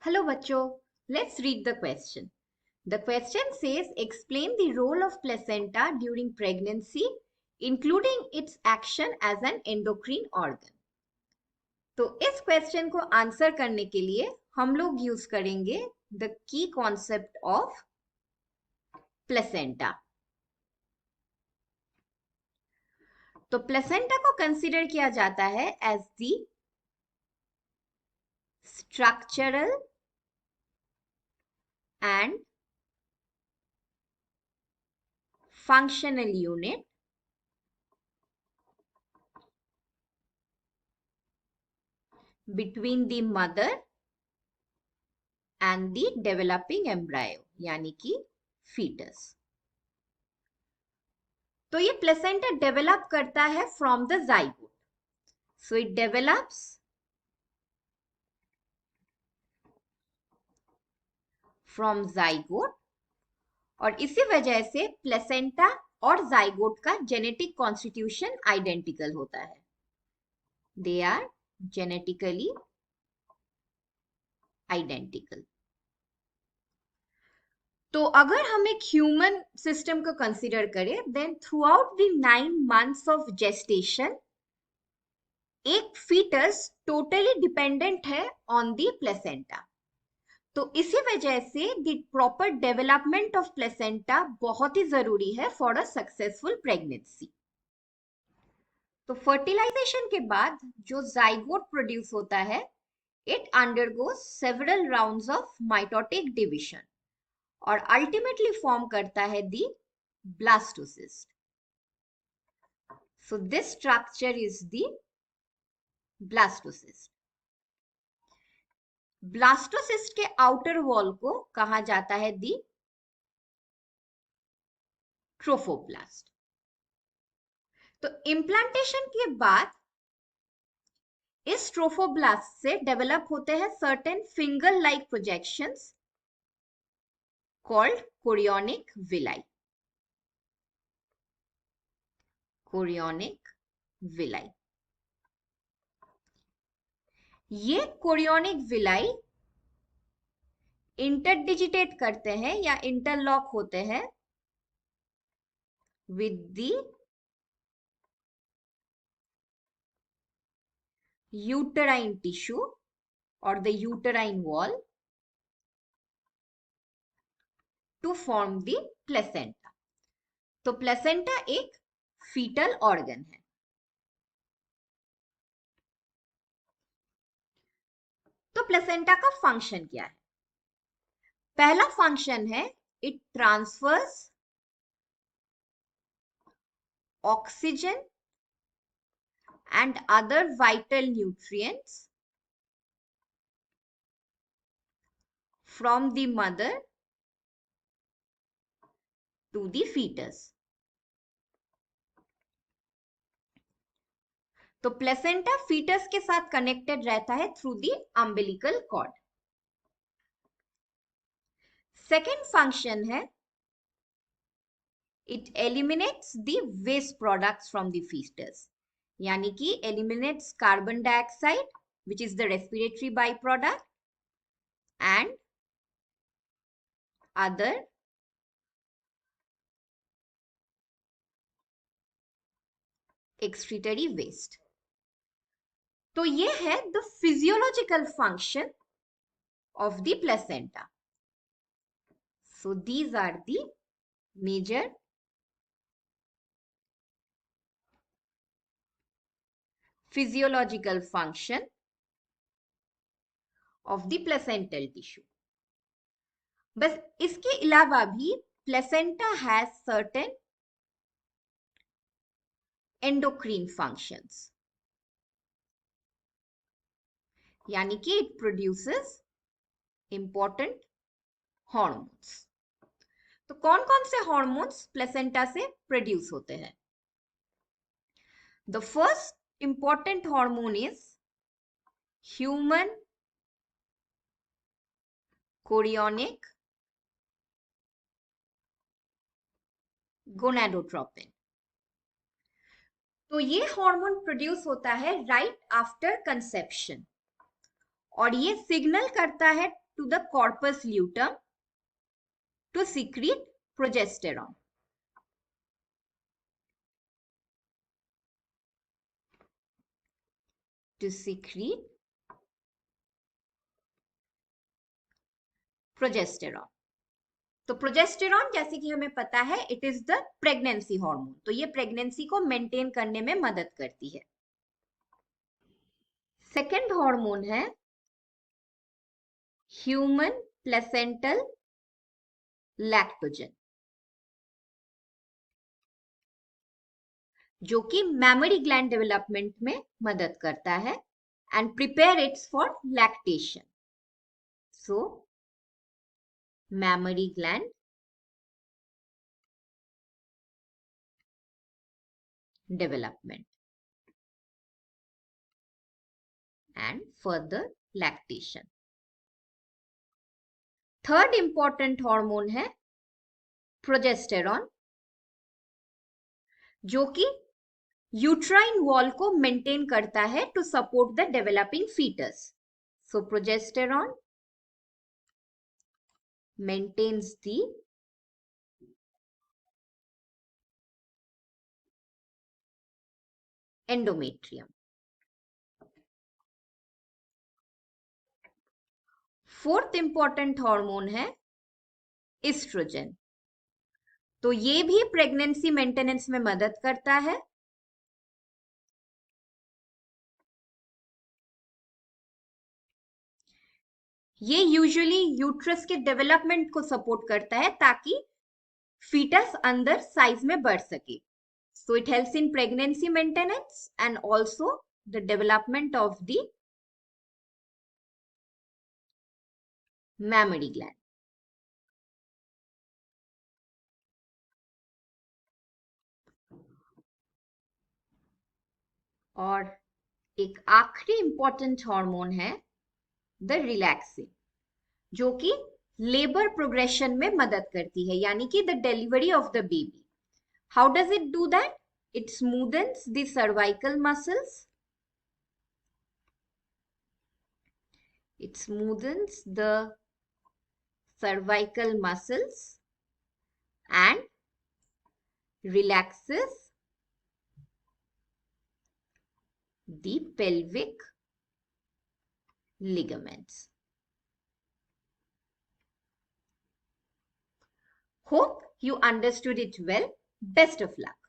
Hello bachcho, let's read the question. The question says explain the role of placenta during pregnancy including its action as an endocrine organ. तो इस question को answer करने के लिए हम लोग use करेंगे द की कॉन्सेप्ट ऑफ प्लेसेंटा. तो प्लेसेंटा को कंसीडर किया जाता है as the structural and functional unit between the mother and the developing embryo यानी कि fetus. तो ये प्लेसेंटा डेवलप करता है from the zygote. So it develops from zygote और इसी वजह से प्लेसेंटा और जाइगोट का जेनेटिक कॉन्स्टिट्यूशन आइडेंटिकल होता है. They are genetically identical. तो अगर हम एक ह्यूमन सिस्टम को कंसीडर करें then throughout the 9 months of gestation एक फीटस टोटली डिपेंडेंट है ऑन द प्लेसेंटा. तो इसी वजह से the proper development of placenta बहुत ही जरूरी है फॉर अ सक्सेसफुल प्रेगनेंसी. तो फर्टिलाइजेशन के बाद जो जाइगोट प्रोड्यूस होता है it undergoes several rounds of mitotic division और अल्टीमेटली फॉर्म करता है the blastocyst. So this structure is the blastocyst. Blastocyst के आउटर वॉल को कहा जाता है दी ट्रोफोप्लास्ट. तो इम्प्लांटेशन के बाद इस ट्रोफोब्लास्ट से डेवलप होते हैं certain finger like projections called chorionic villi. Chorionic villi. ये chorionic villi इंटरडिजिटेट करते हैं या इंटरलॉक होते हैं with the uterine tissue or the uterine wall to form the placenta. तो प्लेसेंटा एक फीटल ऑर्गन है. तो प्लेसेंटा का फंक्शन क्या है? पहला फंक्शन है it transfers oxygen and other vital nutrients from the mother to the fetus. तो प्लेसेंटा फीटस के साथ कनेक्टेड रहता है through the umbilical cord. Second function है it eliminates the waste products from the fetus यानी कि eliminates carbon dioxide which is the respiratory by product and other excretory waste. तो ये है the physiological function of the placenta. So these are the major physiological function of the placental tissue. बस इसके अलावा भी placenta has certain endocrine functions यानी कि it produces important hormones. तो कौन कौन से हॉर्मोन्स प्लेसेंटा से प्रोड्यूस होते हैं? The first important hormone is human chorionic gonadotropin. तो ये हार्मोन प्रोड्यूस होता है राइट आफ्टर कंसेप्शन और ये सिग्नल करता है to the corpus luteum to secrete progesterone. To secrete progesterone. तो प्रोजेस्टेरॉन जैसे कि हमें पता है it is the pregnancy hormone, तो ये प्रेगनेंसी को मेंटेन करने में मदद करती है. सेकेंड हार्मोन है ह्यूमन प्लेसेंटल लैक्टोजन, जो कि मैमरी ग्लैंड डेवलपमेंट में मदद करता है and prepare its for lactation. So mammary gland development and further lactation. Third important hormone है प्रोजेस्टेरॉन, जो कि यूट्राइन वॉल को मेंटेन करता है to support the developing foetus. So progesterone maintains the endometrium. Fourth important hormone है oestrogen, तो ये भी प्रेगनेंसी मेंटेनेंस में मदद करता है. ये यूजुअली यूट्रस के डेवलपमेंट को सपोर्ट करता है ताकि फीटस अंदर साइज में बढ़ सके. So it helps in pregnancy maintenance and also the development of the mammary gland. और एक आखिरी इंपॉर्टेंट हार्मोन है द रिलैक्सिन, जो कि लेबर प्रोग्रेशन में मदद करती है, यानी कि the delivery of the baby. How does it do that? It smoothens the cervical muscles. It smoothens the cervical muscles and relaxes the pelvic ligaments. Hope you understood it well. Best of luck.